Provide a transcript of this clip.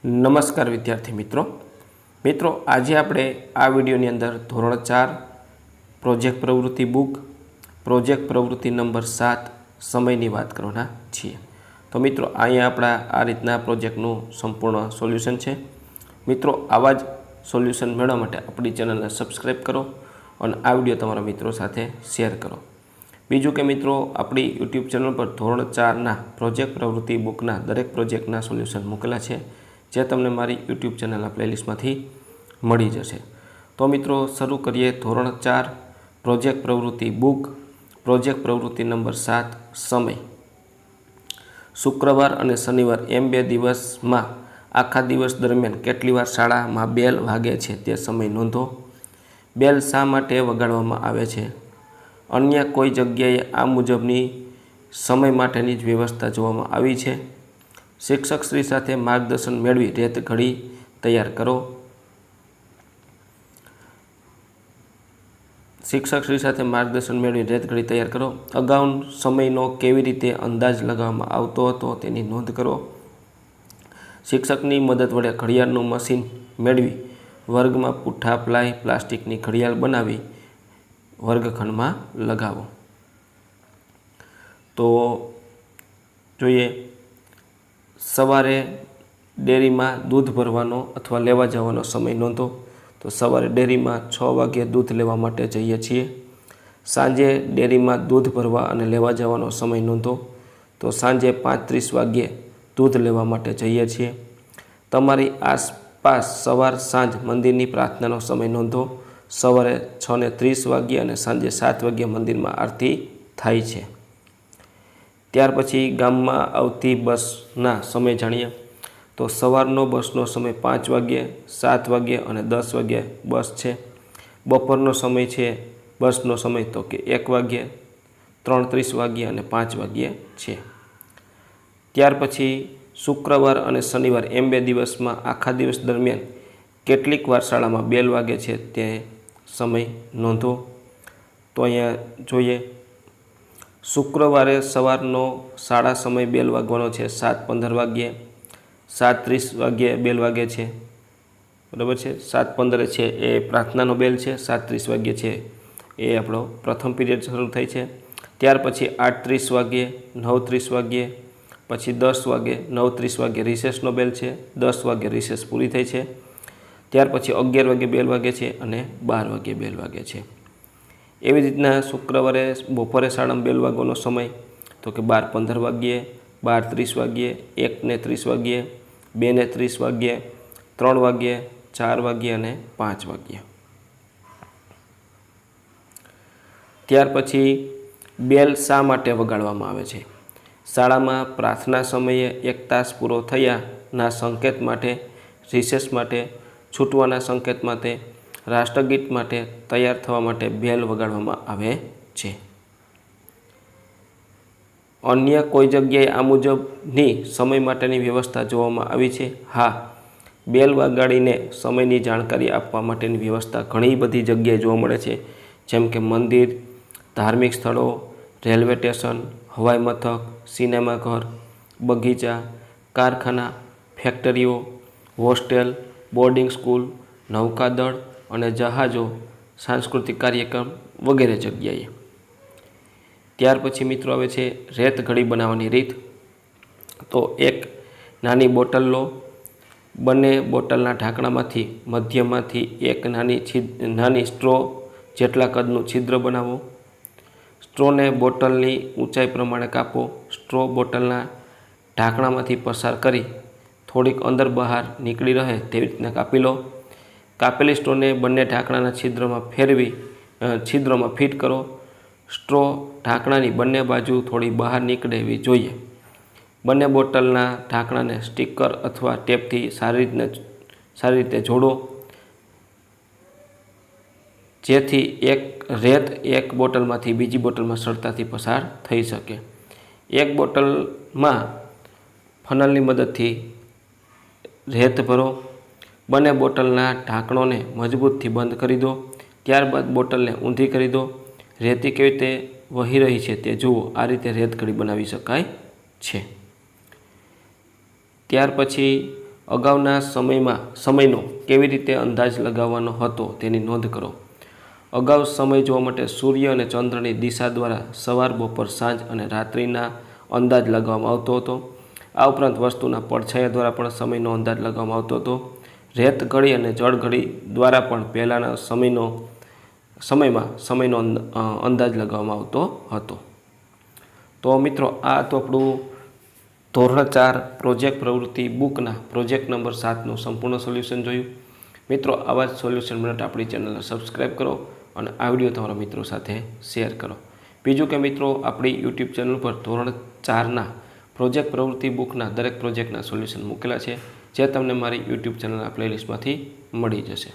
નમસ્કાર વિદ્યાર્થી મિત્રો આજે આપણે આ વિડીયોની અંદર ધોરણ 4 પ્રોજેક્ટ પ્રવૃત્તિ બુક પ્રોજેક્ટ પ્રવૃત્તિ નંબર 7 સમયની વાત કરવાના છીએ। તો મિત્રો અહીંયા આપણા આ રીતના પ્રોજેક્ટનું સંપૂર્ણ સોલ્યુશન છે। મિત્રો આવા જ સોલ્યુશન મેળવવા માટે આપણી ચેનલને સબસ્ક્રાઈબ કરો અને આ વિડીયો તમારા મિત્રો સાથે શેર કરો। બીજું કે મિત્રો આપણી યુટ્યુબ ચેનલ પર ધોરણ 4ના પ્રોજેક્ટ પ્રવૃત્તિ બુકના દરેક પ્રોજેક્ટના સોલ્યુશન મૂકેલા છે, જે તમને મારી યુટ્યુબ ચેનલના પ્લેલિસ્ટમાંથી મળી જશે। તો મિત્રો શરૂ કરીએ ધોરણ 4 પ્રોજેક્ટ પ્રવૃત્તિ બુક પ્રોજેક્ટ પ્રવૃત્તિ નંબર 7 સમય। શુક્રવાર અને શનિવાર એમ 2 દિવસમાં આખા દિવસ દરમિયાન કેટલી વાર શાળામાં બેલ વાગે છે તે સમય નોંધો। બેલ શા માટે વગાડવામાં આવે છે? અન્ય કોઈ જગ્યાએ આ મુજબની સમય માટેની જ વ્યવસ્થા જોવામાં આવી છે? શિક્ષકશ્રી સાથે માર્ગદર્શન મેળવી રેત ઘડી તૈયાર કરો। શિક્ષકશ્રી સાથે માર્ગદર્શન મેળવી રેત ઘડી તૈયાર કરો। અગાઉ સમયનો કેવી રીતે અંદાજ લગાવવામાં આવતો હતો તેની નોંધ કરો। શિક્ષકની મદદ વડે ઘડિયાળનું મશીન મેળવી વર્ગમાં પૂઠા પ્લાય પ્લાસ્ટિકની ઘડિયાળ બનાવી વર્ગખંડમાં લગાવો। તો જોઈએ, સવારે ડેરીમાં દૂધ ભરવાનો અથવા લેવા જવાનો સમય નોંધો। તો સવારે ડેરીમાં 6 વાગ્યે દૂધ લેવા માટે જઈએ છીએ। સાંજે ડેરીમાં દૂધ ભરવા અને લેવા જવાનો સમય નોંધો। તો સાંજે 5:30 વાગ્યે દૂધ લેવા માટે જઈએ છીએ। તમારી આસપાસ સવાર સાંજ મંદિરની પ્રાર્થનાનો સમય નોંધો। સવારે 6:30 વાગ્યે અને સાંજે 7 વાગ્યે મંદિરમાં આરતી થાય છે। ત્યાર પછી ગામમાં આવતી બસના સમય જાણીએ। તો સવારનો બસનો સમય 5 વાગ્યે, 7 વાગ્યે અને 10 વાગ્યે બસ છે। બપોરનો સમય છે બસનો સમય તો કે 1 વાગ્યે, 3:30 વાગ્યે અને 5 વાગ્યે છે। ત્યાર પછી શુક્રવાર અને શનિવાર એમ 2 દિવસમાં આખા દિવસ દરમિયાન કેટલીક વાર શાળામાં બેલ વાગે છે તે સમય નોંધો। તો અહીંયા જોઈએ, શુક્રવારે સવારનો શાળા સમય બેલ વાગવાનો છે 7:15 વાગ્યે, 7:30 વાગ્યે બેલ વાગે છે, બરાબર છે। 7:15 છે એ પ્રાર્થનાનો બેલ છે, 7:30 વાગ્યે છે એ આપણો પ્રથમ પીરિયડ શરૂ થાય છે। ત્યાર પછી 8:30 વાગ્યે, 9:30 વાગ્યે, પછી 10 વાગ્યે, 9:30 વાગ્યે રિસેસનો બેલ છે, 10 વાગ્યે રિસેસ પૂરી થઈ છે। ત્યાર પછી 11 વાગ્યે બેલ વાગે છે અને 12 વાગ્યે બેલ વાગે છે। એવી રીતના શુક્રવારે બપોરે શાળામાં બેલ વાગવાનો સમય તો કે 12:15 વાગ્યે, 12:30 વાગ્યે, 1:30 વાગ્યે, 2:30 વાગ્યે, 3 વાગ્યે, 4 વાગ્યે અને 5 વાગ્યે। ત્યાર પછી બેલ શા માટે વગાડવામાં આવે છે? શાળામાં પ્રાર્થના સમયે 1 તાસ પૂરો થયાના સંકેત માટે, રિસેસ માટે, છૂટવાના સંકેત માટે, રાષ્ટ્રગીત માટે તૈયાર થવા માટે બેલ વગાડવામાં આવે છે। અન્ય કોઈ જગ્યાએ આ મુજબની સમય માટેની વ્યવસ્થા જોવામાં આવી છે? હા, બેલ વગાડીને સમયની જાણકારી આપવા માટેની વ્યવસ્થા ઘણી બધી જગ્યાએ જોવા મળે છે, જેમ કે મંદિર, ધાર્મિક સ્થળો, રેલવે સ્ટેશન, હવાઈ મથક, સિનેમાઘર, બગીચા, કારખાના, ફેક્ટરીઓ, હોસ્ટેલ, બોર્ડિંગ સ્કૂલ, નૌકાદળ અને જહાજો, સાંસ્કૃતિક કાર્યક્રમ વગેરે જગ્યાએ। ત્યાર પછી મિત્રો આવે છે રેત ઘડી બનાવવાની રીત। તો એક નાની બોટલ લો, બંને બોટલના ઢાંકણામાંથી મધ્યમાંથી એક નાની સ્ટ્રો જેટલા કદનું છિદ્ર બનાવો। સ્ટ્રોને બોટલની ઊંચાઈ પ્રમાણે કાપો। સ્ટ્રો બોટલના ઢાંકણામાંથી પસાર કરી થોડીક અંદર બહાર નીકળી રહે તેવી રીતના કાપી લો। કાપેલી સ્ટ્રોને બંને ઢાંકણાના છિદ્રોમાં ફિટ કરો। સ્ટ્રો ઢાંકણાની બંને બાજુ થોડી બહાર નીકળે એવી જોઈએ। બંને બોટલના ઢાંકણાને સ્ટીકર અથવા ટેપથી સારી રીતે જોડો, જેથી રેત એક બોટલમાંથી બીજી બોટલમાં સરળતાથી પસાર થઈ શકે। એક બોટલમાં ફનલની મદદથી રેત ભરો। બંને બોટલના ઢાંકણોને મજબૂતથી બંધ કરી દો। ત્યારબાદ બોટલને ઊંધી કરી દો। રેતી કેવી રીતે વહી રહી છે તે જુઓ। આ રીતે રેત ઘડી બનાવી શકાય છે। ત્યાર પછી અગાઉના સમયનો કેવી રીતે અંદાજ લગાવવાનો હતો તેની નોંધ કરો. અગાઉ સમય જોવા માટે સૂર્ય અને ચંદ્રની દિશા દ્વારા સવાર, બપોર, સાંજ અને રાત્રિના અંદાજ લગાવવામાં આવતો હતો. આ ઉપરાંત વસ્તુના પડછાયા દ્વારા પણ સમયનો અંદાજ લગાવવામાં આવતો હતો. રેત ઘડી અને જળ ઘડી દ્વારા પણ પહેલાંના સમયમાં સમયનો અંદાજ લગાવવામાં આવતો હતો. તો મિત્રો આ તો આપણું ધોરણ 4 પ્રોજેક્ટ પ્રવૃત્તિ બુકના પ્રોજેક્ટ નંબર 7નું સંપૂર્ણ સોલ્યુશન જોયું. મિત્રો આવા જ સોલ્યુશન માટે આપણી ચેનલને સબસ્ક્રાઈબ કરો અને આ વિડીયો તમારા મિત્રો સાથે શેર કરો. બીજું કે મિત્રો આપણી યુટ્યુબ ચેનલ પર ધોરણ 4ના પ્રોજેક્ટ પ્રવૃત્તિ બુકના દરેક પ્રોજેક્ટના સોલ્યુશન મૂકેલા છે, જે તમને મારી યુટ્યુબ ચેનલના પ્લેલિસ્ટમાંથી મળી જશે.